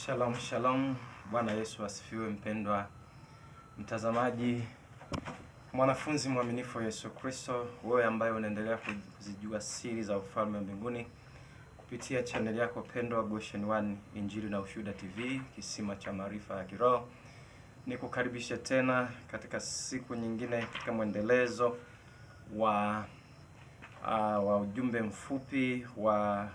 Shalom shalom, Bwana Yesu asifiwe. Mpendwa mtazamaji, mwanafunzi mwaminifu wa Yesu Kristo, wewe ambaye unaendelea kuzijua siri za ufalme wa mbinguni kupitia channel yako pendwa Goshen One Injili na Ushuhuda TV, kisima cha maarifa ya kiroho, nikukaribisha tena katika siku nyingine katika mwendelezo wa ujumbe mfupi wa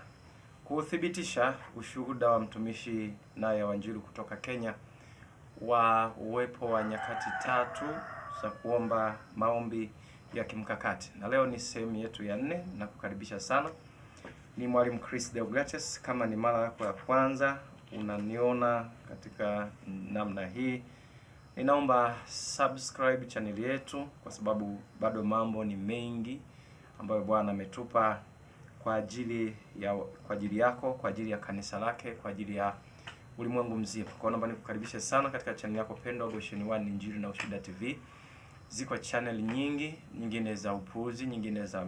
kuthibitisha ushuhuda wa mtumishi naye wa Injili kutoka Kenya wa uwepo wa nyakati tatu za kuomba maombi ya kimkakati. Na leo ni sehemu yetu ya 4 na kukaribisha sana. Ni Mwalimu Chris Deogratias. Kama ni mara yako ya kwanza unaniona katika namna hii, ninaomba subscribe channel yetu, kwa sababu bado mambo ni mengi ambayo Bwana ametupa kwa ajili yako, kwa ajili ya kanisa lake, kwa ajili ya ulimwengu mzima. Kwa naomba nikukaribishe sana katika channel yako pendwa Goshen One Injili na Ushuhuda TV. Ziko channel nyingine za upuuzi, nyingine za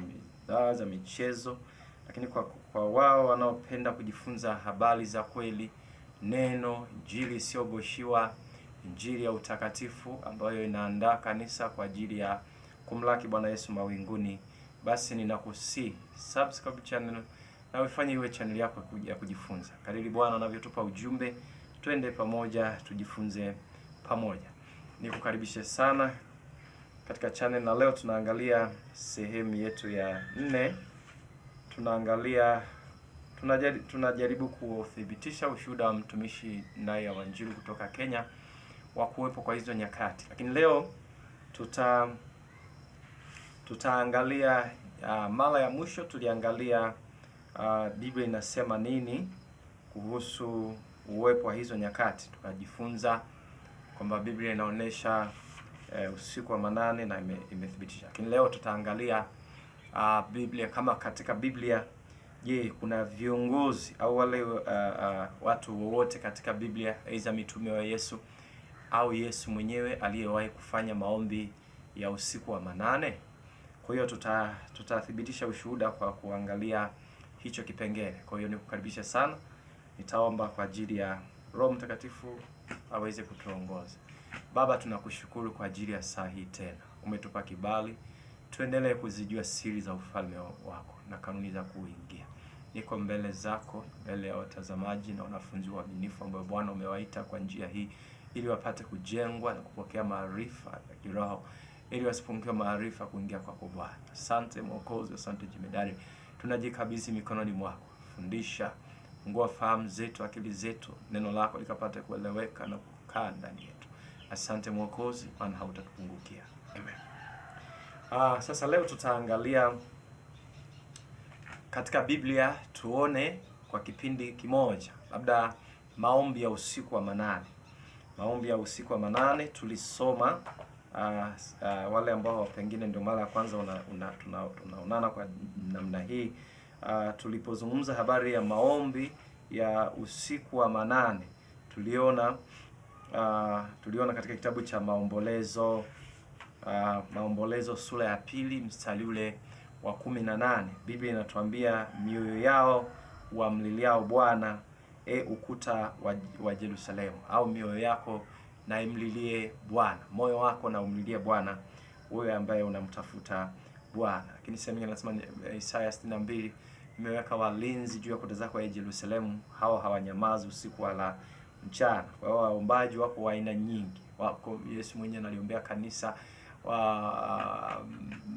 michezo, lakini kwa wao wanaopenda kujifunza habari za kweli, neno, injili isiyogoshiwa, injili ya utakatifu ambayo inaandaa kanisa kwa ajili ya kumlaki Bwana Yesu mawinguni, basi ninakusi subscribe channel na ufanye iwe channel yako ya kujifunza. Kadiri Bwana anavyotupa ujumbe, twende pamoja tujifunze pamoja. Nikukaribishe sana katika channel, na leo tunaangalia sehemu yetu ya 4. Tunajaribu kuthibitisha ushuhuda wa mtumishi naye wa Injili kutoka Kenya wa kuwepo kwa hizo nyakati. Lakini leo tutaangalia mara ya mwisho tuliangalia Biblia inasema nini kuhusu uwepo wa hizo nyakati. Tukajifunza kwamba Biblia inaonyesha usiku wa manane na imethibitisha. Lakini leo tutaangalia Biblia, kama katika Biblia, je, kuna viongozi au wale watu wote katika Biblia, aidha mitume wa Yesu au Yesu mwenyewe aliyewahi kufanya maombi ya usiku wa manane? Kwa hiyo tutathibitisha ushuhuda kwa kuangalia hicho kipengele. Kwa hiyo nikukaribisha sana. Nitaomba kwa ajili ya Roho Mtakatifu aweze kutuongoza. Baba, tunakushukuru kwa ajili ya saa hii tena. Umetupa kibali tuendelee kuzijua siri za ufalme wako na kanuni za kuingia. Niko mbele zako, mbele ya watazamaji na wanafunzi waaminifu ambao Bwana umewaita kwa njia hii ili wapate kujengwa na kupokea maarifa ya kiroho, ili wasipungukiwe maarifa kuingia kwako Bwana. Asante Mwokozi, asante Jemedari. Tunajikabidhi mikononi mwako. Fundisha, fungua fahamu zetu, akili zetu, neno lako likapate kueleweka na kukaa ndani yetu. Asante Mwokozi, maana hautatupungukia. Amen. Sasa leo tutaangalia katika Biblia, tuone kwa kipindi kimoja labda maombi ya usiku wa manane. Maombi ya usiku wa manane tulisoma, wale ambao pengine ndio mara ya kwanza tunaonana kwa namna hii, tulipozungumza habari ya maombi ya usiku wa manane, tuliona katika kitabu cha Maombolezo sura ya 2 mstari ule wa 18. Biblia inatuambia, mioyo yao wamliliao Bwana, ukuta wa Yerusalemu, au mioyo yako na imlilie Bwana. Moyo wako na umlilie Bwana, wewe ambaye unamtafuta Bwana. Lakini sehemu nyingine nasema Isaya 62, imeweka walinzi juu ya kuta zako ya Yerusalemu, hao hawanyamazi usiku wala mchana. Kwa hiyo waombaji wako wa aina nyingi. Wako Yesu mwenyewe analiombea kanisa,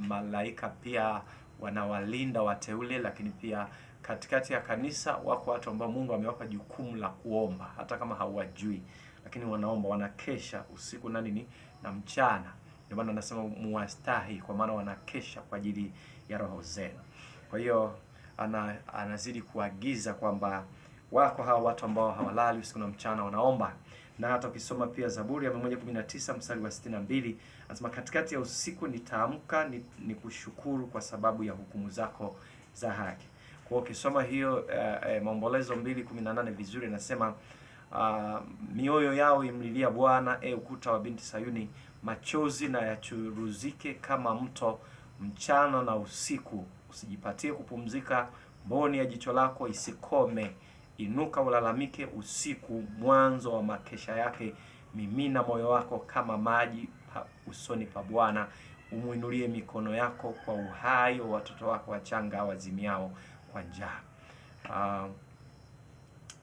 malaika pia wanawalinda wateule, lakini pia katikati ya kanisa wako watu ambao Mungu amewapa jukumu la kuomba hata kama hawajui, lakini wanaomba, wanakesha usiku na mchana. Ndio maana anasema muwastahi, kwa maana wanakesha kwa ajili ya roho zenu. Kwa hiyo anazidi kuagiza kwamba wako hawa watu ambao hawalali usiku na mchana wanaomba. Na hata ukisoma pia Zaburi ya 119 mstari wa 62, anasema katikati ya usiku nitaamka nikushukuru kwa sababu ya hukumu zako za haki. Kwa hiyo ukisoma hiyo Maombolezo 2:18 vizuri, anasema mioyo yao imlilia Bwana, ukuta wa binti Sayuni, machozi na yachuruzike kama mto mchana na usiku, usijipatie kupumzika, mboni ya jicho lako isikome, Inuka ulalamike usiku, mwanzo wa makesha yake. Mimina moyo wako kama maji usoni pa Bwana. Umuinulie mikono yako kwa uhai wa watoto wako wachanga wazimiao kwa njaa.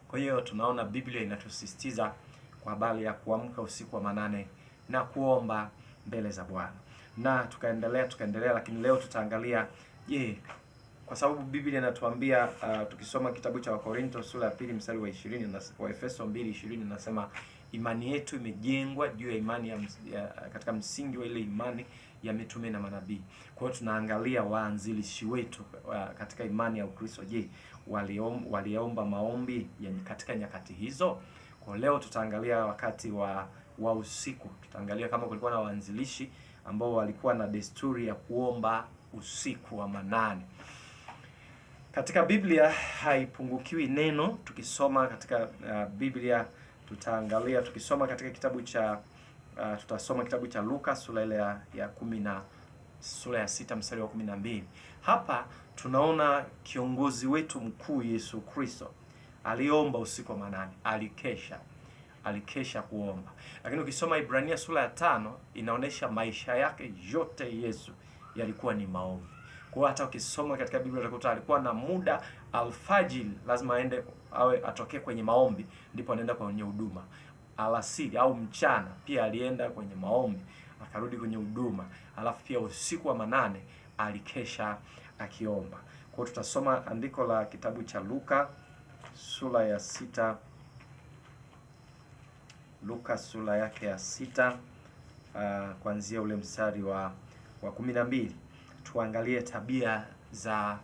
Kwa hiyo tunaona Biblia inatusisitiza kwa habari ya kuamka usiku wa manane na kuomba mbele za Bwana. Na tukaendelea, lakini leo tutaangalia kwa sababu Biblia inatuambia tukisoma kitabu cha Wakorinto sura ya 2 mstari wa 20 na Waefeso 2:20 nasema imani yetu imejengwa juu ya imani katika msingi wa ile imani ya mitume na manabii. Kwa hiyo tunaangalia waanzilishi wetu katika imani ya Ukristo. Je, waliomba maombi katika nyakati hizo? Kwa leo tutaangalia wakati wa usiku. Tutaangalia kama kulikuwa na waanzilishi ambao walikuwa na desturi ya kuomba usiku wa manane. Katika Biblia haipungukiwi neno. Tukisoma katika Biblia tutaangalia, tukisoma katika kitabu cha tutasoma kitabu cha Luka sura ile ya 6 mstari wa 12. Hapa tunaona kiongozi wetu mkuu Yesu Kristo aliomba usiku wa manane, alikesha kuomba. Lakini ukisoma Ibrania sura ya 5 inaonesha maisha yake yote Yesu yalikuwa ni maombi. Kwa hata ukisoma katika Biblia utakuta alikuwa na muda alfajiri lazima atokee kwenye maombi, ndipo anaenda kwenye huduma. Alasiri au mchana pia alienda kwenye maombi, akarudi kwenye huduma. Alafu pia usiku wa manane alikesha akiomba. Kwa hiyo tutasoma andiko la kitabu cha Luka sura ya 6. Luka sura yake ya 6 kuanzia ule mstari wa 12. Tuangalie tabia za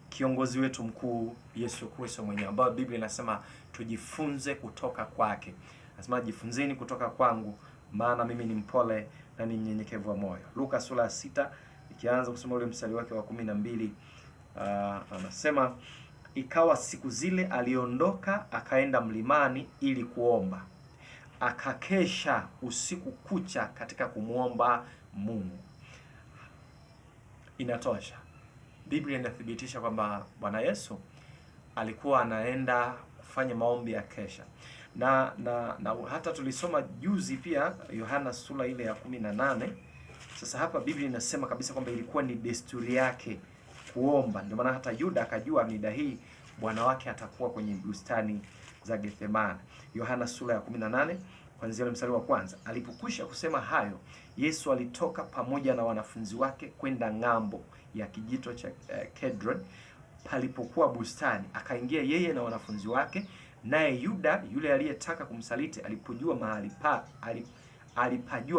kiongozi wetu mkuu Yesu Kristo mwenyewe, ambayo Biblia inasema tujifunze kutoka kwake. Nasema jifunzeni kutoka kwangu, maana mimi ni mpole na ni mnyenyekevu wa moyo. Luka sura ya 6 ikianza kusoma ule mstari wake wa 12, anasema ikawa siku zile aliondoka akaenda mlimani ili kuomba, akakesha usiku kucha katika kumwomba Mungu. Inatosha. Biblia inathibitisha kwamba Bwana Yesu alikuwa anaenda kufanya maombi ya kesha. Na hata tulisoma juzi pia Yohana sura ile ya 18. Sasa hapa Biblia inasema kabisa kwamba ilikuwa ni desturi yake kuomba. Ndio maana hata Yuda akajua mida hii Bwana wake atakuwa kwenye bustani za Gethsemane. Yohana sura ya 18 kuanzia mstari wa 1. Alipokwisha kusema hayo, Yesu alitoka pamoja na wanafunzi wake kwenda ng'ambo ya kijito cha Kedron palipokuwa bustani. Akaingia yeye na wanafunzi wake, naye Yuda yule aliyetaka kumsaliti alipajua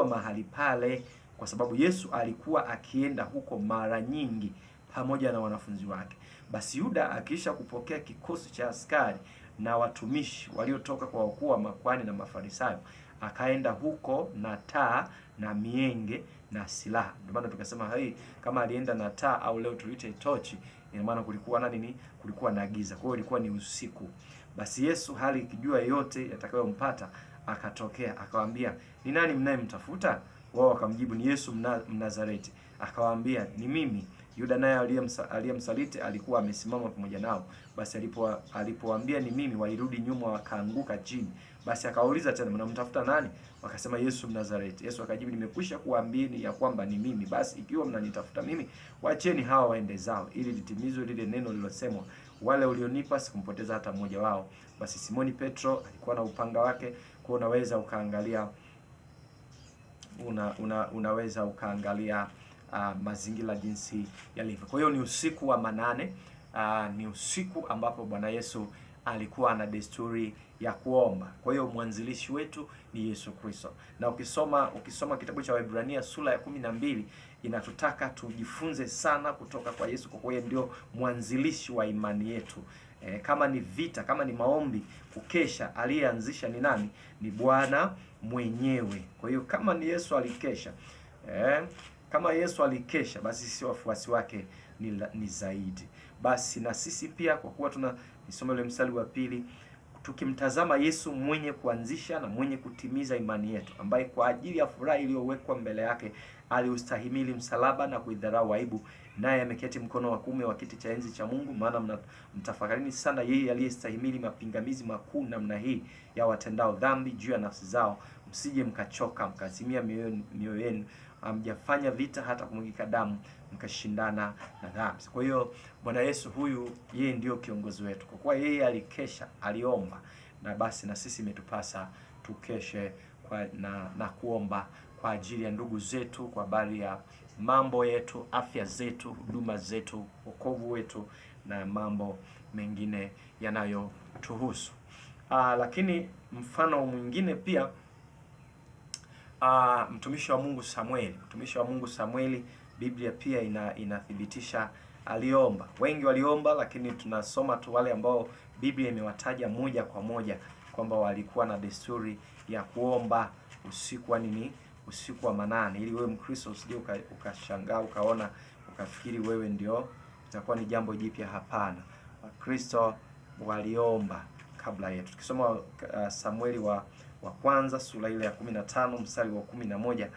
mahali pale, kwa sababu Yesu alikuwa akienda huko mara nyingi pamoja na wanafunzi wake. Basi Yuda akiisha kupokea kikosi cha askari na watumishi waliotoka kwa wakuu wa makuhani na Mafarisayo, akaenda huko na taa na mienge na silaha. Ndio maana tukasema kama alienda na taa au leo tuite tochi, ina maana kulikuwa na nini? Kulikuwa na giza. Kwa hiyo ilikuwa ni usiku. Basi Yesu hali ikijua yote yatakayompata, akatokea akawaambia, ni nani mnayemtafuta? Wao wakamjibu, ni Yesu Mnazareti. Akawaambia, ni mimi. Yuda naye aliyemsaliti alikuwa amesimama pamoja nao. Basi alipowaambia ni mimi, walirudi nyuma wakaanguka chini. Basi akawauliza tena, mnamtafuta nani? Wakasema, Yesu Mnazareti. Yesu akajibu, nimekwisha kuambieni ya kwamba ni mimi. Basi ikiwa mnanitafuta mimi, waacheni hawa waende zao, ili litimizwe lile neno lilosemwa, wale ulionipa sikumpoteza hata mmoja wao. Basi Simoni Petro alikuwa na upanga wake. Kwa unaweza ukaangalia unaweza ukaangalia mazingira jinsi yalivyo. Kwa hiyo ni usiku wa manane. Ni usiku ambapo Bwana Yesu alikuwa na desturi ya kuomba. Kwa hiyo mwanzilishi wetu ni Yesu Kristo. Na ukisoma kitabu cha Waebrania sura ya 12 inatutaka tujifunze sana kutoka kwa Yesu, kwa hiyo ndio mwanzilishi wa imani yetu. Kama ni vita, kama ni maombi, kukesha, aliyeanzisha ni nani? Ni Bwana mwenyewe. Kwa hiyo kama ni Yesu alikesha, kama Yesu alikesha, basi sisi wafuasi wake ni zaidi. Basi na sisi pia, kwa kuwa nisome ile mstari wa 2, tukimtazama Yesu mwenye kuanzisha na mwenye kutimiza imani yetu, ambaye kwa ajili ya furaha iliyowekwa mbele yake aliustahimili msalaba na kuidharau aibu, naye ameketi mkono wa kuume wa kiti cha enzi cha Mungu. Maana mtafakarini sana yeye aliyestahimili mapingamizi makuu namna hii ya watendao dhambi juu ya nafsi zao, msije mkachoka mkazimia mioyo yenu, hamjafanya vita hata kumwagika damu mkashindana na dhambi. Kwa hiyo Bwana Yesu huyu yeye ndio kiongozi wetu. Kwa kuwa yeye alikesha, aliomba, na basi na sisi imetupasa tukeshe na kuomba kwa ajili ya ndugu zetu, kwa habari ya mambo yetu, afya zetu, huduma zetu, wokovu wetu na mambo mengine yanayotuhusu. Lakini mfano mwingine pia, mtumishi wa Mungu Samueli, Biblia pia inathibitisha aliomba. Wengi waliomba, lakini tunasoma tu wale ambao Biblia imewataja moja kwa moja kwamba walikuwa na desturi ya kuomba usiku usiku wa manane. Ili wewe Mkristo usije ukashangaa ukaona ukafikiri wewe ndio itakuwa ni jambo jipya. Hapana, Wakristo waliomba kabla yetu. Tukisoma Samueli wa kwanza sura ile ya 15 mstari wa 11,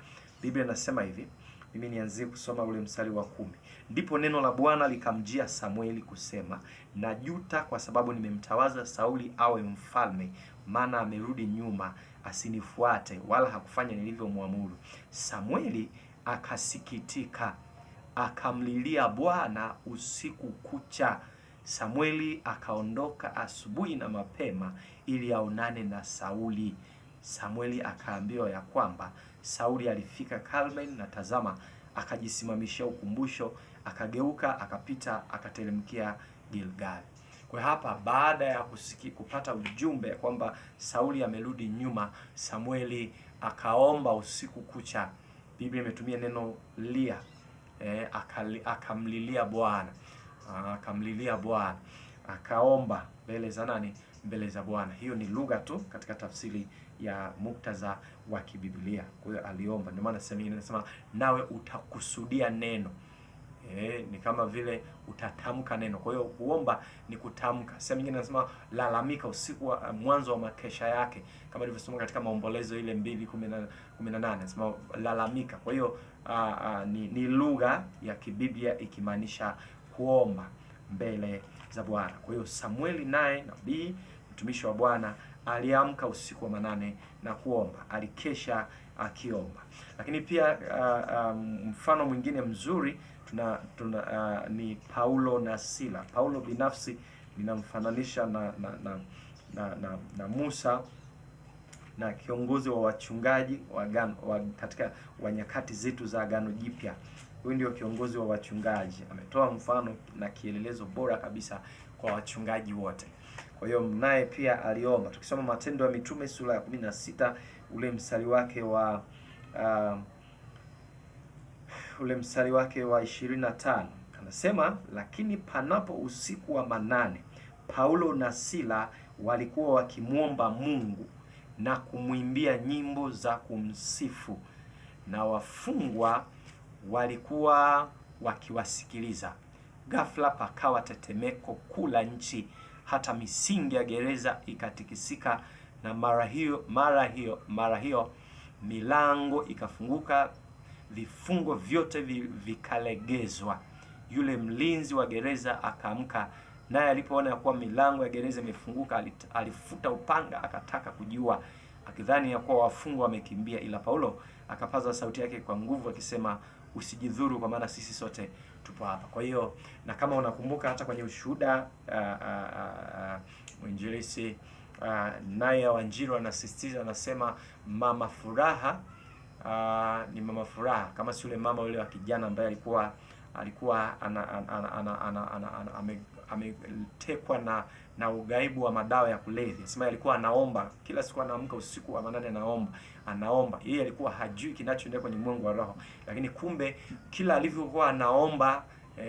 Biblia inasema hivi. Mimi nianzie kusoma ule mstari wa 10. Ndipo neno la Bwana likamjia Samueli kusema, najuta kwa sababu nimemtawaza Sauli awe mfalme, maana amerudi nyuma asinifuate, wala hakufanya nilivyomwamuru. Samueli akasikitika, akamlilia Bwana usiku kucha. Samueli akaondoka asubuhi na mapema ili aonane na Sauli. Samueli akaambiwa ya kwamba Sauli alifika Karmel, na tazama akajisimamishia ukumbusho, akageuka akapita akateremkia Gilgal. Kwa hapa baada ya kupata ujumbe ya kwamba Sauli amerudi nyuma, Samueli akaomba usiku kucha. Biblia imetumia neno lia, akamlilia Bwana, akaomba mbele za nani? Mbele za Bwana. Hiyo ni lugha tu katika tafsiri ya muktadha wa kibiblia. Kwa hiyo aliomba, ndio maana sehemu nyingine inasema nawe utakusudia neno. Ni kama vile utatamka neno. Kwa hiyo kuomba ni kutamka. Sehemu nyingine inasema lalamika usiku wa mwanzo wa makesha yake, kama ilivyosoma katika Maombolezo ile 2:18 inasema lalamika. Kwa hiyo ni lugha ya kibiblia ikimaanisha kuomba mbele za Bwana. Kwa hiyo Samueli naye nabii mtumishi wa Bwana aliamka usiku wa manane na kuomba, alikesha akiomba. Lakini pia mfano mwingine mzuri ni Paulo na Sila. Paulo binafsi ninamfananisha na Musa, na kiongozi wa wachungaji katika nyakati zetu za Agano Jipya. Huyu ndio kiongozi wa wachungaji, ametoa mfano na kielelezo bora kabisa kwa wachungaji wote. Kwa hiyo naye pia aliomba. Tukisoma Matendo ya Mitume sura ya 16 ule mstari wake wa 25, anasema, lakini panapo usiku wa manane Paulo na Sila walikuwa wakimwomba Mungu na kumwimbia nyimbo za kumsifu, na wafungwa walikuwa wakiwasikiliza. Ghafla pakawa tetemeko kula nchi, hata misingi ya gereza ikatikisika, na mara hiyo milango ikafunguka, vifungo vyote vikalegezwa. Yule mlinzi wa gereza akaamka, naye alipoona ya kuwa milango ya gereza imefunguka, alifuta upanga akataka kujiua, akidhani ya kuwa wafungwa wamekimbia. Ila Paulo akapaza sauti yake kwa nguvu akisema, usijidhuru, kwa maana sisi sote tupo hapa. Kwa hiyo, na kama unakumbuka hata kwenye ushuhuda mwinjilisi naye Wanjiru anasisitiza, anasema mama furaha ni mama furaha, kama si yule mama yule wa kijana ambaye alikuwa ametekwa na ugaibu wa madawa ya kulevya. Sema alikuwa anaomba kila siku, anaamka usiku wa manane anaomba. Yeye alikuwa hajui kinachoendelea kwenye Mungu wa roho, lakini kumbe kila alivyokuwa anaomba,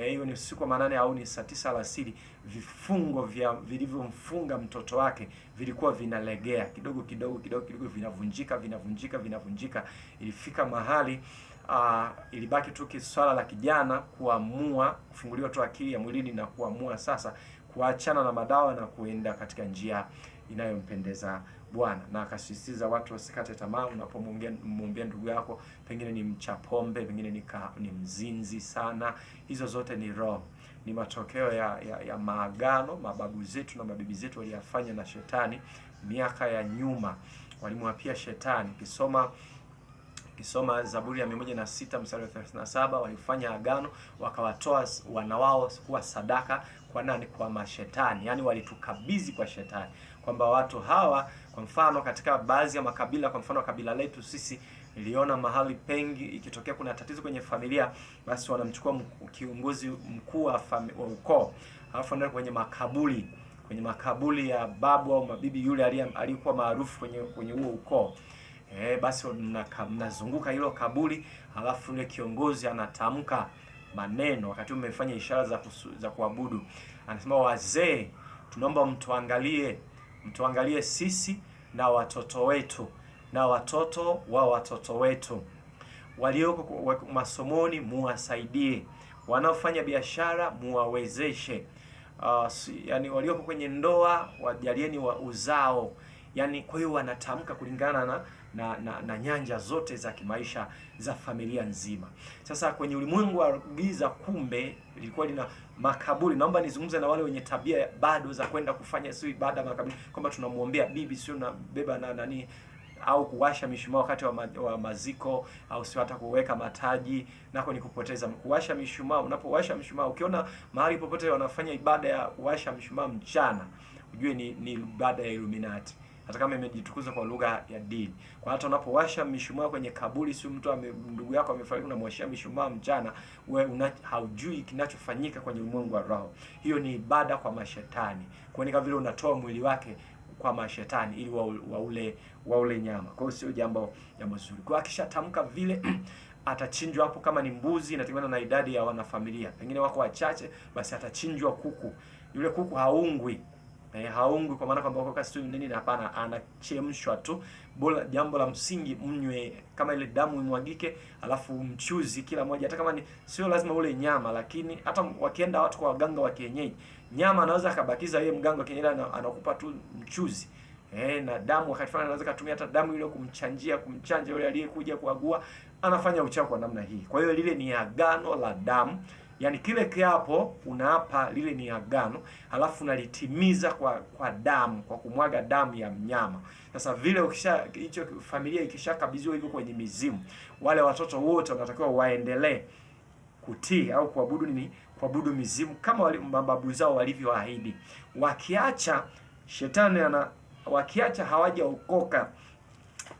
hiyo ni usiku wa manane au ni saa 9 alasiri, vifungo vilivyomfunga mtoto wake vilikuwa vinalegea kidogo kidogo, vinavunjika. Ilifika mahali ilibaki tu swala la kijana kuamua kufunguliwa tu akili ya mwilini na kuamua sasa kuachana na madawa na kuenda katika njia inayompendeza Bwana. Na akasisitiza watu wasikate tamaa unapomwombea ndugu yako, pengine ni mcha pombe, pengine ni mzinzi sana. Hizo zote ni roho, ni matokeo ya maagano mababu zetu na mabibi zetu waliyafanya na shetani miaka ya nyuma. Walimwapia shetani. Kisoma Zaburi ya 106 mstari wa 37, walifanya agano wakawatoa wana wao kuwa sadaka kwa nani? Kwa mashetani. Yaani walitukabidhi kwa shetani, kwamba watu hawa, kwa mfano katika baadhi ya makabila, kwa mfano kabila letu sisi, niliona mahali pengi ikitokea kuna tatizo kwenye familia, basi wanamchukua kiongozi mkuu wa ukoo, alafu ndio kwenye makaburi ya babu au mabibi yule aliyekuwa maarufu kwenye huo ukoo. Basi mnazunguka hilo kaburi, halafu yule kiongozi anatamka maneno wakati umefanya ishara za kuabudu. Anasema, wazee, tunaomba mtuangalie sisi na watoto wetu na watoto wa watoto wetu, walioko masomoni muwasaidie, wanaofanya biashara muwawezeshe, yani walioko kwenye ndoa wajalieni wa uzao. Yani kwa hiyo wanatamka kulingana na nyanja zote za kimaisha za familia nzima. Sasa kwenye ulimwengu wa giza, kumbe ilikuwa lina makaburi. Naomba nizungumze na wale wenye tabia bado za kwenda kufanya sio ibada makaburi, kwamba tunamuombea bibi, sio na beba na nani, au kuwasha mishumaa wakati wa maziko, au sio hata kuweka mataji, nako ni kupoteza. Kuwasha mishumaa, unapowasha mishumaa, ukiona mahali popote wanafanya ibada ya kuwasha mishumaa mchana, ujue ni ibada ya Illuminati, hata kama imejitukuza kwa lugha ya dini. Kwa hata unapowasha mishumaa kwenye kaburi, sio mtu ndugu yako amefariki unamwashia mishumaa mchana, wewe haujui kinachofanyika kwenye ulimwengu wa roho. Hiyo ni ibada kwa mashetani. Kwa kama vile unatoa mwili wake kwa mashetani ili waule nyama. Kwa hiyo sio jambo zuri. Kwa akishatamka vile atachinjwa hapo. Kama ni mbuzi, inategemea na idadi ya wanafamilia. Pengine wako wachache, basi atachinjwa kuku. Yule kuku haungwi. Haungwi kwa maana kwamba wako kasi nini, hapana, anachemshwa tu. Bora jambo la msingi mnywe, kama ile damu imwagike, alafu mchuzi kila moja. Hata kama sio lazima ule nyama, lakini hata wakienda watu kwa waganga wa kienyeji, nyama anaweza akabakiza yeye mganga wa kienyeji, anakupa tu mchuzi. Na damu wakati fulani anaweza kutumia hata damu ile kumchanja yule aliyekuja kuagua, anafanya uchawi kwa namna hii. Kwa hiyo lile ni agano la damu. Yaani kile kiapo unaapa, lile ni agano, halafu unalitimiza kwa damu, kwa kumwaga damu ya mnyama. Sasa vile hicho familia ikishakabidhiwa hivyo kwenye mizimu, wale watoto wote wanatakiwa waendelee kutii au kuabudu mizimu kama mababu zao walivyoahidi. Wakiacha hawajaokoka,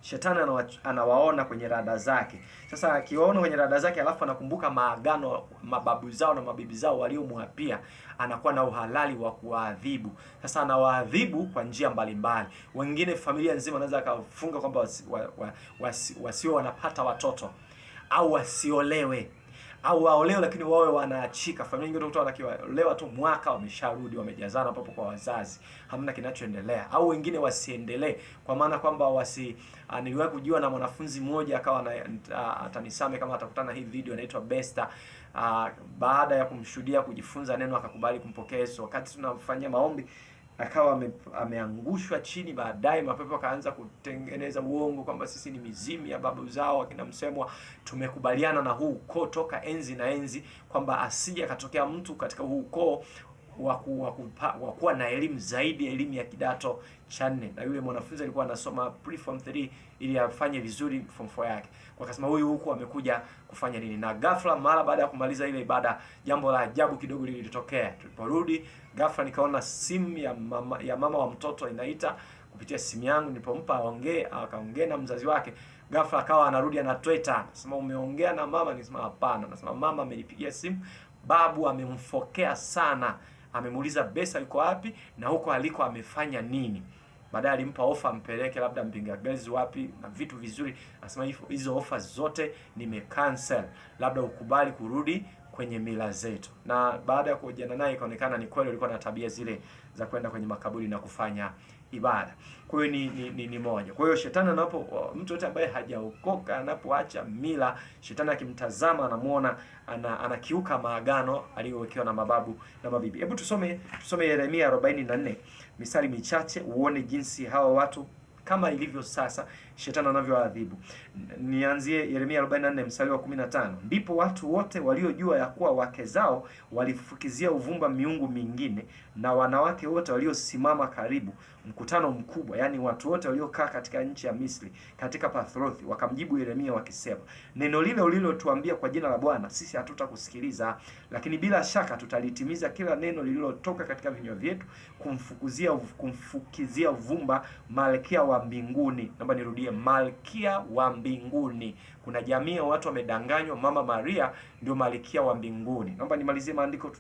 shetani anawaona kwenye rada zake. Sasa akiwaona kwenye rada zake, alafu anakumbuka maagano mababu zao na mabibi zao waliomwapia, anakuwa na uhalali wa kuwaadhibu. Sasa anawaadhibu kwa njia mbalimbali. Wengine familia nzima anaweza akafunga kwamba wasio wanapata watoto, au wasiolewe, au waolewe lakini wawe wanaachika. Familia nyingine utakuta wanakiolewa tu mwaka wamesharudi, wamejazana hapo kwa wazazi, hamna kinachoendelea. Au wengine wasiendelee, kwa maana kwamba niliwahi kujua na mwanafunzi mmoja akawa atanisame kama atakutana hii video, anaitwa Besta. Baada ya kumshuhudia kujifunza neno, akakubali kumpokea Yesu. Wakati tunamfanyia maombi, akawa ameangushwa chini. Baadaye mapepo akaanza kutengeneza uongo kwamba sisi ni mizimu ya babu zao akina Msemwa, tumekubaliana na huu ukoo toka enzi na enzi kwamba asije akatokea mtu katika huu ukoo wa kuwa na elimu zaidi ya elimu ya kidato cha 4. Na yule mwanafunzi alikuwa anasoma pre-form 3 ili afanye vizuri form 4 yake. Kwa kasema huyu huko amekuja kufanya nini? Na ghafla mara baada ya kumaliza ile ibada, jambo la ajabu kidogo lilitokea. Tuliporudi ghafla nikaona simu ya mama wa mtoto inaita kupitia simu yangu. Nilipompa akaongea na mzazi wake, ghafla akawa anarudi anatweta. Anasema, umeongea na mama? Nilisema hapana. Anasema, mama amenipigia simu, babu amemfokea sana. Amemuuliza Besa yuko wapi na huko aliko amefanya nini. Baadaye alimpa ofa mpeleke labda Mpingagazi wapi na vitu vizuri. Anasema hizo ofa zote nimecancel, labda ukubali kurudi kwenye mila zetu. Na baada ya kuhojiana naye ikaonekana ni kweli alikuwa na tabia zile za kwenda kwenye makaburi na kufanya ibada. Kwa hiyo ni moja. Kwa hiyo shetani mtu yote ambaye hajaokoka anapoacha mila, shetani akimtazama anamuona anakiuka maagano aliyowekewa na mababu na mabibi. Hebu tusome Yeremia 44 mistari michache uone jinsi hawa watu kama ilivyo sasa shetani anavyoadhibu. Nianzie Yeremia 44 mstari wa 15. Ndipo watu wote waliojua ya kuwa wake zao walifukizia uvumba miungu mingine, na wanawake wote waliosimama karibu, mkutano mkubwa, yani watu wote waliokaa katika nchi ya Misri, katika Pathrothi, wakamjibu Yeremia wakisema, neno lile ulilotuambia kwa jina la Bwana sisi hatutakusikiliza, lakini bila shaka tutalitimiza kila neno lililotoka katika vinywa vyetu, kumfukizia uvumba malkia wa mbinguni. Naomba nirudie, malkia wa mbinguni. Kuna jamii ya watu wamedanganywa, Mama Maria ndio malkia wa mbinguni. Naomba nimalizie maandiko,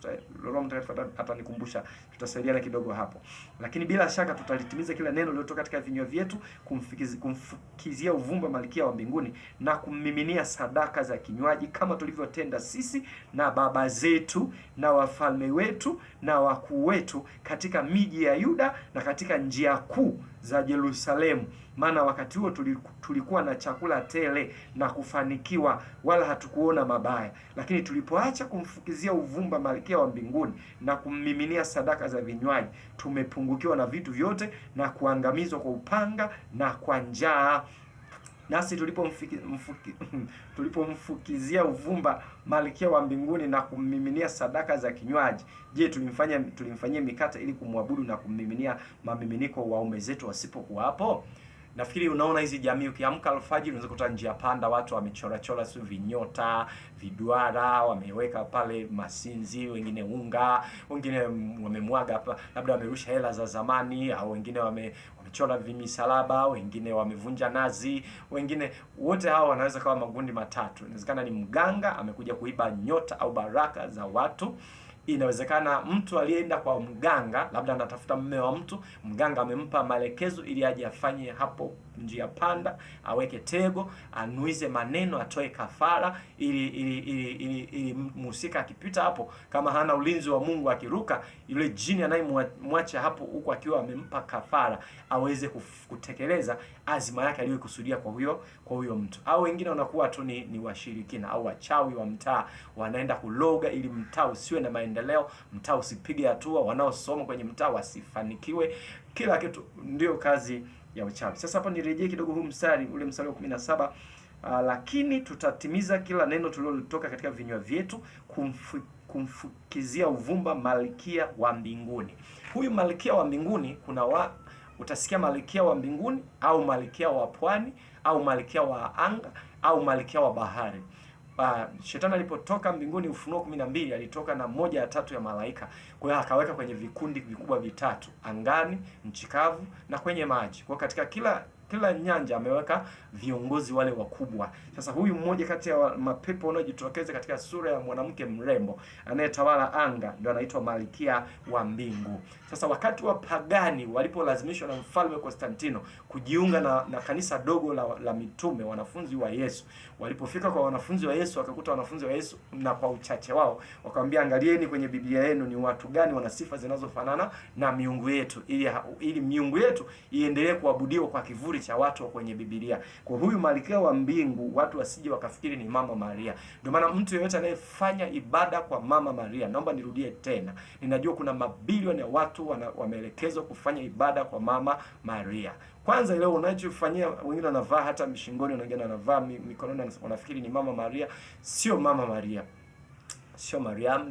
Roho Mtakatifu atanikumbusha, tutasaidiana kidogo hapo. Lakini bila shaka tutalitimiza kila neno lililotoka katika vinywa vyetu, kumfukizia uvumba malkia wa mbinguni na kummiminia sadaka za kinywaji, kama tulivyotenda sisi na baba zetu na wafalme wetu na wakuu wetu katika miji ya Yuda na katika njia kuu za Yerusalemu. Maana wakati huo tulikuwa na chakula tele na kufanikiwa, wala hatukuona mabaya. Lakini tulipoacha kumfukizia uvumba malkia wa mbinguni na kummiminia sadaka za vinywaji, tumepungukiwa na vitu vyote na kuangamizwa kwa upanga na kwa njaa. Nasi tulipomfukizia uvumba malkia wa mbinguni na kummiminia sadaka za kinywaji, je, tulimfanyia mikate ili kumwabudu na kummiminia mamiminiko waume zetu wasipokuwapo? Nafikiri unaona hizi jamii, ukiamka alfajiri unaweza kukuta njia panda watu wamechora sio vinyota, viduara, wameweka pale masinzi, wengine unga, wengine wamemwaga hapa, labda wamerusha hela za zamani, au wengine wamechora vimisalaba, wengine wamevunja nazi, wengine wote hao wanaweza kawa magundi matatu. Inawezekana ni mganga amekuja kuiba nyota au baraka za watu. Inawezekana mtu aliyeenda kwa mganga, labda anatafuta mume wa mtu, mganga amempa maelekezo ili aje afanye hapo njia panda, aweke tego, anuize maneno, atoe kafara ili mhusika akipita hapo, kama hana ulinzi wa Mungu, akiruka yule jini anayemwacha hapo huko akiwa amempa kafara, aweze kutekeleza azima yake aliyokusudia kwa huyo mtu. Au wengine wanakuwa tu ni washirikina au wachawi wa mtaa, wanaenda kuloga ili mtaa usiwe na maendeleo, mtaa usipige hatua, wanaosoma kwenye mtaa wasifanikiwe. Kila kitu ndio kazi ya uchawi. Sasa hapa nirejee kidogo huu mstari, ule mstari wa 17. Lakini tutatimiza kila neno tulilotoka katika vinywa vyetu, kumfukizia uvumba malkia wa mbinguni. Huyu malkia wa mbinguni, utasikia malkia wa mbinguni au malkia wa pwani au malkia wa anga au malkia wa bahari. Shetani alipotoka mbinguni, Ufunuo 12, alitoka na moja ya tatu ya malaika. Kwa hiyo akaweka kwenye vikundi vikubwa vitatu, angani, nchi kavu na kwenye maji. Kwa katika kila nyanja ameweka viongozi wale wakubwa. Sasa huyu mmoja kati ya mapepo wanaojitokeza katika sura ya mwanamke mrembo anayetawala anga ndio anaitwa malkia wa mbingu. Sasa wakati wa pagani walipolazimishwa na mfalme Konstantino kujiunga na kanisa dogo la mitume, wanafunzi wa Yesu, walipofika kwa wanafunzi wa Yesu, wakakuta wanafunzi wa Yesu na kwa uchache wao wakamwambia, angalieni kwenye Biblia yenu ni watu gani wana sifa zinazofanana na miungu yetu, ili miungu yetu iendelee kuabudiwa kwa kivuli cha watu wa kwenye Biblia. Kwa huyu malkia wa mbingu, watu wasije wakafikiri ni Mama Maria. Ndio maana mtu yeyote anayefanya ibada kwa Mama Maria, naomba nirudie tena, ninajua kuna mabilioni ya watu wameelekezwa kufanya ibada kwa Mama Maria. Kwanza leo unachofanyia, wengine wanavaa hata mishingoni, wengine wanavaa mikononi, wanafikiri ni Mama Maria. Sio Mama Maria, sio Mariam,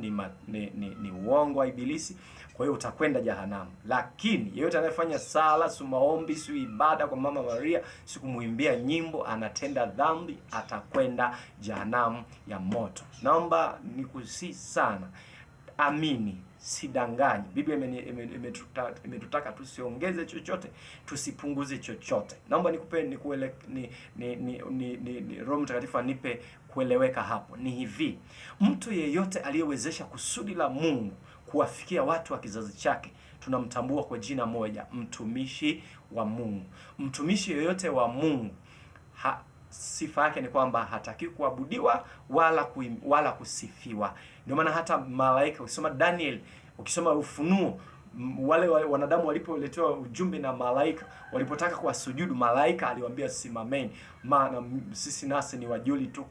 ni uongo wa ibilisi. Kwa hiyo utakwenda jehanamu. Lakini yeyote anayefanya sala, maombi, ibada kwa Mama Maria, kumuimbia nyimbo, anatenda dhambi, atakwenda jehanamu ya moto. Naomba nikusii sana, amini, sidanganyi. Biblia imetutaka tusiongeze chochote, tusipunguze chochote. Naomba Roho Mtakatifu anipe kueleweka hapo. Ni hivi, mtu yeyote aliyewezesha kusudi la Mungu kuwafikia watu wa kizazi chake, tunamtambua kwa jina moja, mtumishi wa Mungu. Mtumishi yoyote wa Mungu, sifa yake ni kwamba hataki kuabudiwa wala kusifiwa. Ndio maana hata malaika, ukisoma Daniel, ukisoma Ufunuo, wale wanadamu walipoletewa ujumbe na malaika, walipotaka kuwasujudu, malaika aliwaambia simameni, maana sisi nasi ni wajoli tu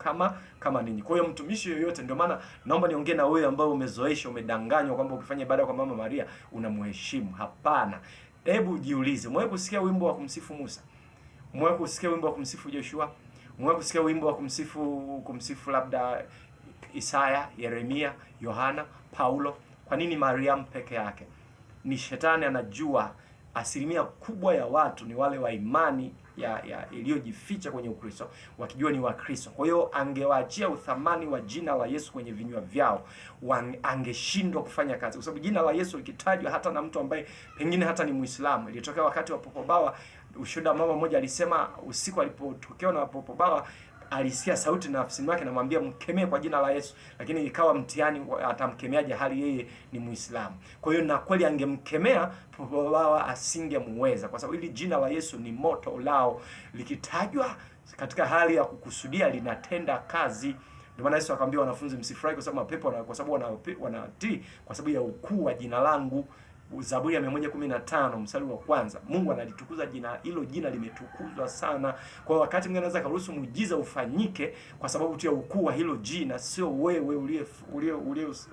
kama ninyi. Kwa hiyo mtumishi yoyote, ndio maana naomba niongee na wewe ambao umezoesha, umedanganywa kwamba ukifanya ibada kwa Mama Maria unamheshimu. Hapana. Hebu jiulize, umewahi kusikia wimbo wa kumsifu Musa? Umewahi kusikia wimbo wa kumsifu Joshua? Umewahi kusikia wimbo wa kumsifu labda Isaya, Yeremia, Yohana, Paulo? Kwa nini Mariam peke yake? Ni shetani anajua asilimia kubwa ya watu ni wale wa imani ya iliyojificha kwenye Ukristo, wakijua ni Wakristo. Kwa hiyo angewaachia uthamani wa jina la Yesu kwenye vinywa vyao, angeshindwa kufanya kazi, kwa sababu jina la Yesu likitajwa hata na mtu ambaye pengine hata ni Muislamu. Ilitokea wakati wa popo bawa, ushuhuda mama mmoja alisema usiku alipotokewa na popo bawa, alisikia sauti nafsini mwake namwambia mkemee kwa jina la Yesu, lakini ikawa mtihani, atamkemeaje hali yeye ni Muislamu. Kwa hiyo na kweli angemkemea popo bawa asingemuweza, kwa sababu hili jina la Yesu ni moto ulao, likitajwa katika hali ya kukusudia linatenda kazi. Ndio maana Yesu akamwambia wanafunzi, msifurahi kwa sababu mapepo, kwa sababu wanatii kwa sababu ya ukuu wa jina langu. Zaburi ya 115 mstari wa kwanza. Mungu analitukuza jina hilo, jina limetukuzwa sana. Kwa wakati mwingine anaweza kuruhusu muujiza ufanyike kwa sababu tu ya ukuu wa hilo jina, sio wewe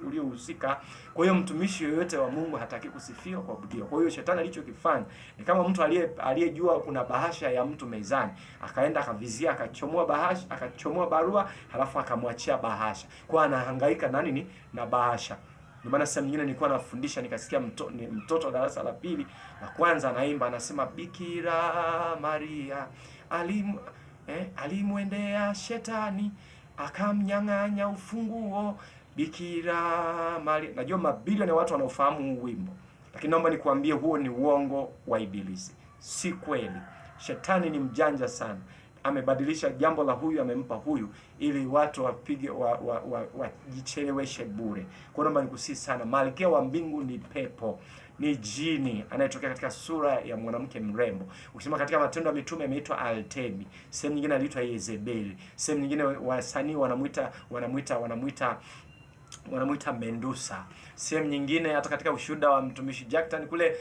uliohusika. Kwa hiyo mtumishi yoyote wa Mungu hataki kusifiwa kwa budio. Kwa hiyo shetani alichokifanya ni kama mtu aliyejua kuna bahasha ya mtu mezani, akaenda akavizia, akachomoa bahasha, akachomoa barua, halafu akamwachia bahasha. Kwa anahangaika na nini? Na bahasha. Ndio maana sasa nyingine nilikuwa nafundisha, nikasikia mtoto darasa la pili la kwanza anaimba, anasema Bikira Maria alimwendea shetani akamnyang'anya ufunguo. Bikira Maria. Najua mabilioni ya watu wanaofahamu huu wimbo, lakini naomba nikuambie huo ni uongo wa Ibilisi. Si kweli. Shetani ni mjanja sana. Amebadilisha jambo la huyu, amempa huyu ili watu wapige wajicheleweshe bure. Kwa naomba nikusii sana, malkia wa mbingu ni pepo, ni jini anayetokea katika sura ya mwanamke mrembo. Ukisema katika Matendo ya Mitume ameitwa Artemi, sehemu nyingine anaitwa Yezebeli, sehemu nyingine wasanii wanamuita Mendusa, sehemu nyingine hata katika ushuhuda wa mtumishi Jackson kule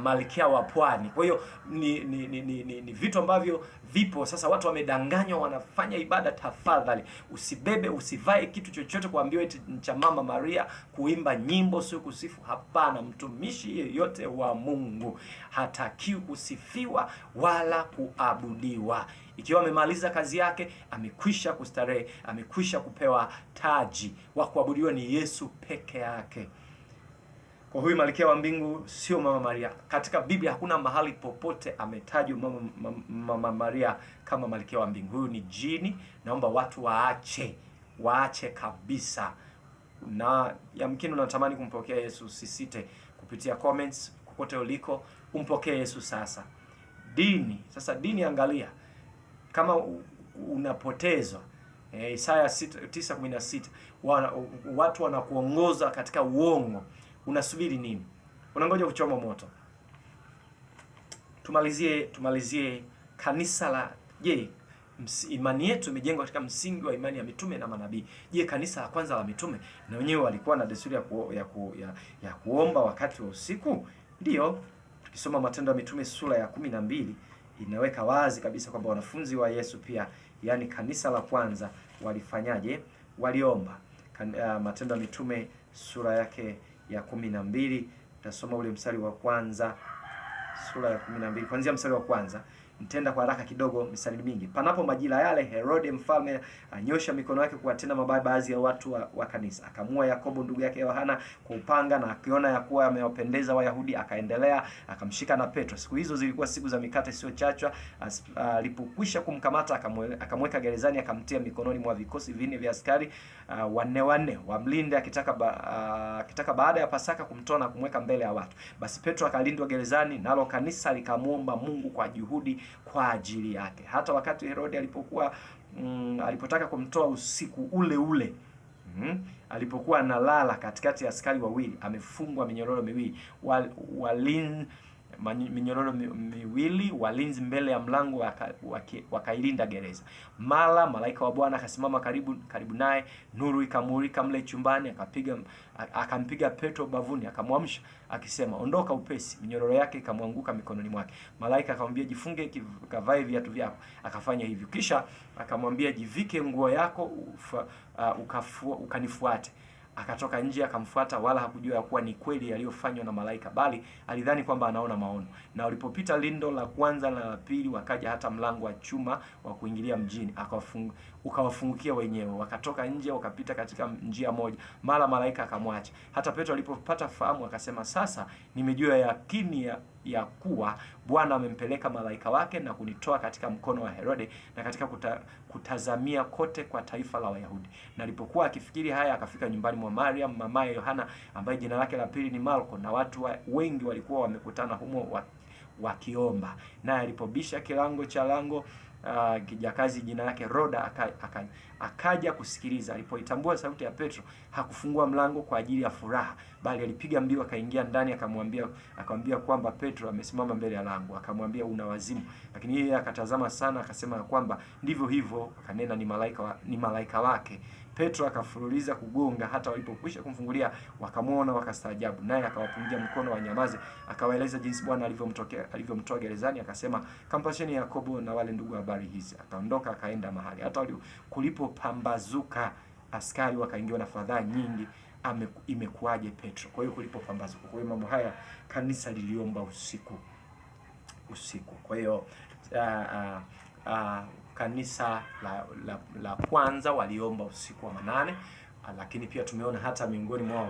malkia wa pwani. Kwa hiyo ni vitu ambavyo vipo sasa. Watu wamedanganywa, wanafanya ibada. Tafadhali usibebe, usivae kitu chochote kuambiwa eti cha Mama Maria, kuimba nyimbo sio kusifu. Hapana. Mtumishi yeyote wa Mungu hatakiwi kusifiwa wala kuabudiwa. Ikiwa amemaliza kazi yake, amekwisha kustarehe, amekwisha kupewa taji, wa kuabudiwa ni Yesu peke yake. Kwa huyu malkia wa mbingu sio Mama Maria. Katika Biblia hakuna mahali popote ametajwa Mama Maria kama malkia wa mbingu. Huyu ni jini. Naomba watu waache kabisa. Na yamkini unatamani kumpokea Yesu, usisite kupitia comments kokote uliko, umpokee Yesu sasa. Dini, angalia kama unapotezwa. Isaya 9:16, watu wanakuongoza katika uongo. Unasubiri nini? Unangoja kuchoma moto? Tumalizie kanisa la imani yetu imejengwa katika msingi wa imani ya mitume na manabii. Kanisa la kwanza la mitume na wenyewe walikuwa na desturi ya kuomba wakati wa usiku? Ndio. Tukisoma Matendo ya Mitume sura ya 12 inaweka wazi kabisa kwamba wanafunzi wa Yesu pia, yani kanisa la kwanza, walifanyaje? Waliomba. Matendo ya Mitume sura yake ya 12, tutasoma ule mstari wa kwanza, sura ya 12 kuanzia mstari wa kwanza. Nitenda kwa haraka kidogo, mistari mingi. Panapo majira yale, Herode mfalme anyosha mikono yake kuwatenda mabaya baadhi ya watu wa kanisa. Akamua Yakobo ndugu yake Yohana kwa upanga, na akiona ya kuwa amewapendeza Wayahudi akaendelea, akamshika na Petro. Siku hizo zilikuwa siku za mikate sio chachwa. Alipokwisha kumkamata akamweka gerezani, akamtia mikononi mwa vikosi vinne vya askari wanne wamlinde, akitaka baada ya Pasaka kumtoa na kumweka mbele ya watu. Basi Petro akalindwa gerezani, nalo kanisa likamuomba Mungu kwa juhudi kwa ajili yake. Hata wakati Herode alipotaka kumtoa usiku ule alipokuwa analala katikati ya askari wawili, amefungwa minyororo miwili, minyororo miwili, walinzi mbele ya mlango wakailinda gereza. Mara malaika wa Bwana akasimama karibu naye, nuru ikamulika mle chumbani, akampiga Petro bavuni, akamwamsha akisema, ondoka upesi. Minyororo yake ikamwanguka mikononi mwake. Malaika akamwambia, jifunge, kavae viatu vyako. Akafanya hivyo. Kisha akamwambia, jivike nguo yako, ukanifuate. Akatoka nje akamfuata, wala hakujua ya kuwa ni kweli yaliyofanywa na malaika, bali alidhani kwamba anaona maono. Na walipopita lindo la kwanza na la pili, wakaja hata mlango wa chuma wa kuingilia mjini, ukawafungukia wenyewe. Wakatoka nje wakapita katika njia moja, mara malaika akamwacha. Hata Petro alipopata fahamu akasema, sasa nimejua yakini ya kuwa Bwana amempeleka malaika wake na kunitoa katika mkono wa Herode na katika kutazamia kote kwa taifa la Wayahudi. Na alipokuwa akifikiri haya, akafika nyumbani mwa Mariam mamaye Yohana, ambaye jina lake la pili ni Marko, na watu wengi walikuwa wamekutana humo wakiomba. Naye alipobisha kilango cha lango, kijakazi jina lake Roda akaja kusikiliza. Alipoitambua sauti ya Petro, hakufungua mlango kwa ajili ya furaha, bali alipiga mbio akaingia ndani, akamwambia kwamba Petro amesimama mbele ya lango. Akamwambia, una wazimu? Lakini yeye akatazama sana, akasema kwamba ndivyo hivyo. Akanena, ni malaika wake. Petro akafululiza kugonga, hata walipokwisha kumfungulia wakamwona, wakastaajabu. Naye akawapungia mkono wanyamaze, akawaeleza jinsi Bwana alivyomtoa gerezani. Akasema, kampasheni Yakobo na wale ndugu habari hizi. Akaondoka akaenda mahali. Hata kulipopambazuka, askari wakaingiwa na fadhaa nyingi, imekuwaje Petro? Kwa hiyo kulipopambazuka, kwa hiyo mambo haya kanisa liliomba usiku. Kwa hiyo kanisa la kwanza waliomba usiku wa manane, lakini pia tumeona hata miongoni mwao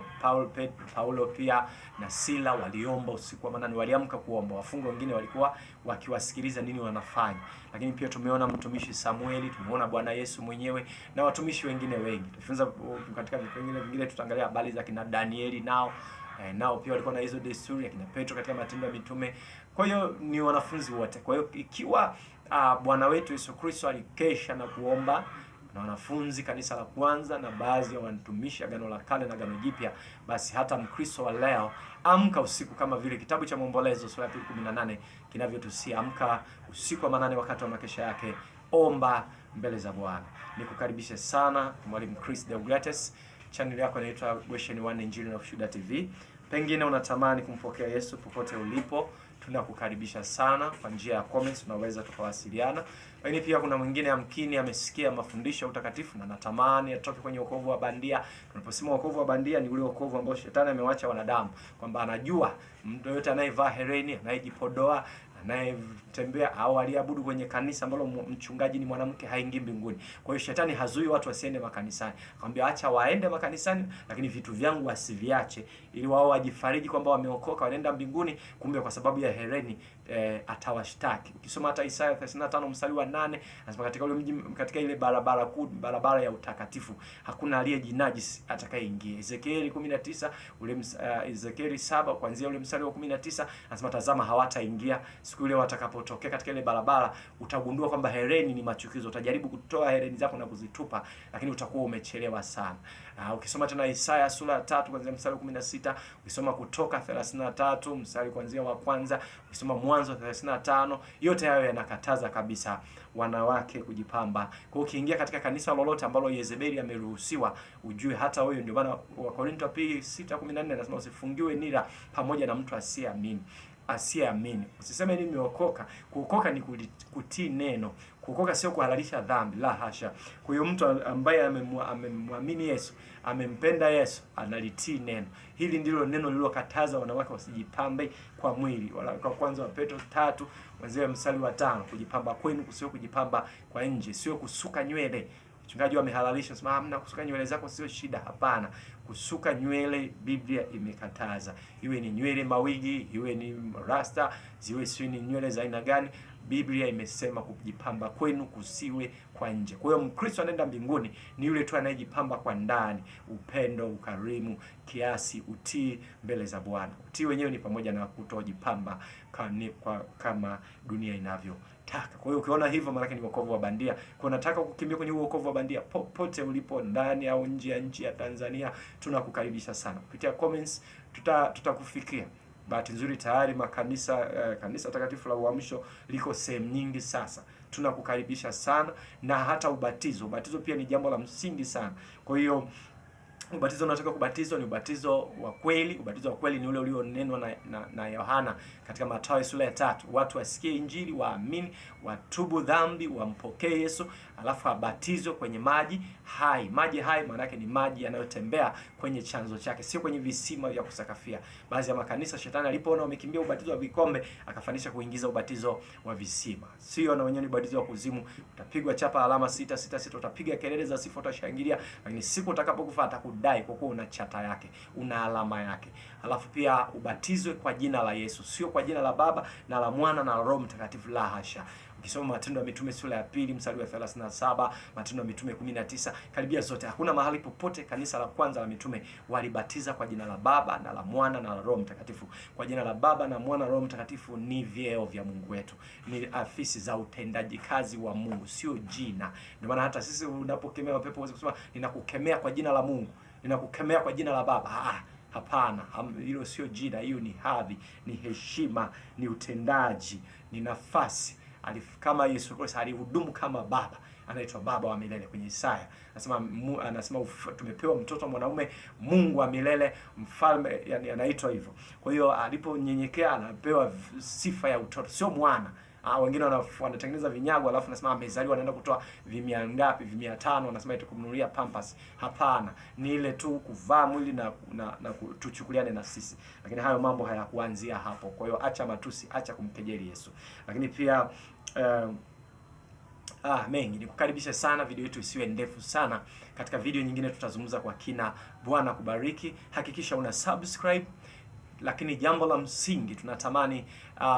Paulo pia na Sila waliomba usiku wa manane, waliamka kuomba. Wafungwa wengine walikuwa wakiwasikiliza nini wanafanya. Lakini pia tumeona mtumishi Samueli, tumeona Bwana Yesu mwenyewe na watumishi wengine wengi. Tufunza katika vipengele vingine, tutaangalia habari za kina Danieli, nao pia walikuwa na hizo desturi, akina Petro katika Matendo ya Mitume. Kwa hiyo ni wanafunzi wote. Kwa hiyo ikiwa Bwana wetu Yesu Kristo alikesha na kuomba na wanafunzi kanisa la kwanza na baadhi ya watumishi Agano la Kale na Agano Jipya, basi hata Mkristo wa leo amka usiku, kama vile kitabu cha Maombolezo sura ya 18 kinavyotusia, amka usiku wa manane wakati wa makesha yake, omba mbele za Bwana. Nikukaribishe sana Mwalimu Chris Deogrates. Channel yako inaitwa Question 1 Injili na Ushuhuda TV. Pengine unatamani kumpokea Yesu popote ulipo, tunakukaribisha sana. Kwa njia ya comments unaweza tukawasiliana. Lakini pia kuna mwingine amkini amesikia mafundisho ya utakatifu na natamani atoke kwenye wokovu wa bandia. Tunaposema wokovu wa bandia ni ule wokovu ambao shetani amewacha wanadamu, kwamba anajua mtu yote anayevaa hereni, anayejipodoa, anayetembea au aliabudu kwenye kanisa ambalo mchungaji ni mwanamke haingii mbinguni. Kwa hiyo shetani hazui watu wasiende makanisani. Akamwambia acha waende makanisani, lakini vitu vyangu wasiviache, ili wao wajifariji kwamba wameokoka, wanaenda mbinguni. Kumbe kwa sababu ya hereni atawashtaki. Ukisoma hata Isaya 35 mstari wa 8, anasema katika ule mji, katika ile barabara kuu, barabara ya utakatifu, hakuna aliyejinajisi atakayeingia. Ezekieli 19 Ezekieli 7 kuanzia ule mstari wa 19, anasema tazama hawataingia. Siku ile watakapotokea katika ile barabara, utagundua kwamba hereni ni machukizo. Utajaribu kutoa hereni zako na kuzitupa, lakini utakuwa umechelewa sana. Ukisoma tena Isaya sura 3 kuanzia mstari wa 16, ukisoma Kutoka 33 mstari kuanzia wa kwanza, ukisoma Mwanzo 35, yote hayo yanakataza kabisa wanawake kujipamba. Kwa hiyo ukiingia katika kanisa lolote ambalo Yezebeli ameruhusiwa, ujue hata wewe. Ndio maana Wakorintho 6:14 anasema usifungiwe nira pamoja na mtu asiyeamini. Usiseme mimi nimeokoka. Kuokoka ni kutii neno. Kuokoka sio kuhalalisha dhambi, la hasha. Kwa hiyo mtu ambaye amemwamini Yesu, amempenda Yesu, analitii neno. Hili ndilo neno lililokataza wanawake wasijipambe kwa mwili. Kwa kwanza wa Petro 3 kuanzia mstari wa 5, kujipamba kwenu sio kujipamba kwa nje, sio kusuka nywele. Mchungaji wamehalalisha, sema hamna, kusuka nywele zako sio shida. Hapana, kusuka nywele Biblia imekataza. Iwe ni nywele mawigi, iwe ni rasta, ziwe sio ni nywele za aina gani, Biblia imesema kujipamba kwenu kusiwe kwa nje. Kwa hiyo Mkristo anaenda mbinguni ni yule tu anayejipamba kwa ndani, upendo, ukarimu, kiasi, utii mbele za Bwana. Utii wenyewe ni pamoja na kutojipamba kama dunia inavyotaka. Kwa hiyo ukiona hivyo, maana ni wokovu wa bandia. Kwa unataka kukimbia kwenye wokovu wa bandia, popote ulipo ndani au nje ya nchi ya Tanzania, tunakukaribisha sana. Kupitia comments tutakufikia. Bahati nzuri tayari makanisa kanisa takatifu la Uamsho liko sehemu nyingi sasa. Tunakukaribisha sana, na hata ubatizo pia ni jambo la msingi sana. Kwa hiyo ubatizo unataka kubatizwa ni ubatizo wa kweli. Ubatizo wa kweli ni ule ulionenwa na Yohana katika Mathayo sura ya 3. Watu wasikie Injili, waamini, watubu dhambi, wampokee Yesu, alafu abatizwe kwenye maji hai. Maji hai maana yake ni maji yanayotembea kwenye chanzo chake, sio kwenye visima vya kusakafia. Baadhi ya makanisa shetani alipoona wamekimbia ubatizo wa vikombe, akafanisha kuingiza ubatizo wa visima. Sio, na wenyewe ni ubatizo wa kuzimu. Utapigwa chapa alama 666, utapiga kelele za sifa, utashangilia, lakini siku utakapokufa atakudai kwa kuwa una chata yake, una alama yake. Alafu pia ubatizwe kwa jina la Yesu, sio kwa jina la Baba na la Mwana na la Roho Mtakatifu, la hasha. Ukisoma Matendo ya Mitume sura ya 2 mstari wa 37, Matendo ya Mitume 19, karibia zote, hakuna mahali popote kanisa la kwanza la mitume walibatiza kwa jina la Baba na la Mwana na la Roho Mtakatifu. Kwa jina la Baba na Mwana na Roho Mtakatifu ni vyeo vya Mungu wetu, ni afisi za utendaji kazi wa Mungu, sio jina. Ndio maana hata sisi unapokemea mapepo uweze kusema ninakukemea kwa jina la Mungu, ninakukemea kwa jina la Baba. Hapana, hilo sio jina, hiyo ni hadhi, ni heshima, ni utendaji, ni nafasi. Kama Yesu Kristo alihudumu kama baba, anaitwa Baba wa milele. Kwenye Isaya anasema tumepewa mtoto mwanaume, Mungu wa milele, mfalme, yani anaitwa hivyo. Kwa hiyo aliponyenyekea anapewa sifa ya utoto, sio mwana. Wengine wanatengeneza vinyago alafu nasema amezaliwa, anaenda kutoa vimia ngapi, 500, wanasema eti kumnunulia pampers. Hapana, ni ile tu kuvaa mwili na tuchukuliane na sisi. Lakini hayo mambo hayakuanzia hapo. Kwa hiyo acha matusi, acha kumkejeli Yesu. Lakini pia mengi nikukaribisha sana, video yetu isiwe ndefu sana. Katika video nyingine tutazungumza kwa kina. Bwana kubariki. Hakikisha una subscribe. Lakini jambo la msingi tunatamani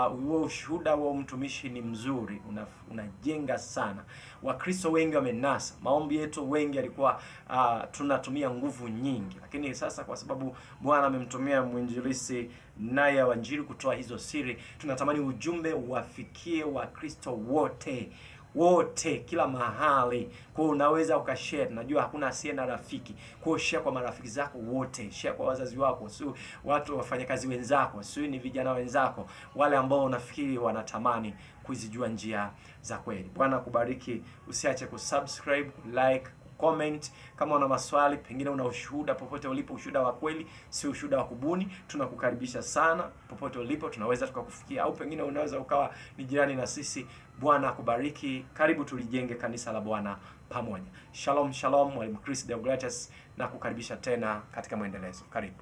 huo ushuhuda wa mtumishi ni mzuri, unajenga sana. Wakristo wengi wamenasa. Maombi yetu wengi alikuwa tunatumia nguvu nyingi, lakini sasa kwa sababu Bwana amemtumia mwinjilisi naye wa Injili kutoa hizo siri, tunatamani ujumbe uwafikie Wakristo wote kila mahali. Kwa unaweza ukashare, najua hakuna asiye na rafiki. Kwa share kwa marafiki zako wote, share kwa wazazi wako, sio watu wafanyakazi wenzako, sio ni vijana wenzako, wale ambao unafikiri wanatamani kuzijua njia za kweli. Bwana kubariki. Usiache kusubscribe, like, comment. Kama una maswali, pengine una ushuhuda, popote ulipo, ushuhuda wa kweli, si ushuhuda wa kubuni, tunakukaribisha sana. Popote ulipo tunaweza tukakufikia, au pengine unaweza ukawa ni jirani na sisi. Bwana kubariki. Karibu tulijenge kanisa la Bwana pamoja. Shalom shalom. Mwalimu Chris Deogratias na kukaribisha tena katika mwendelezo. Karibu.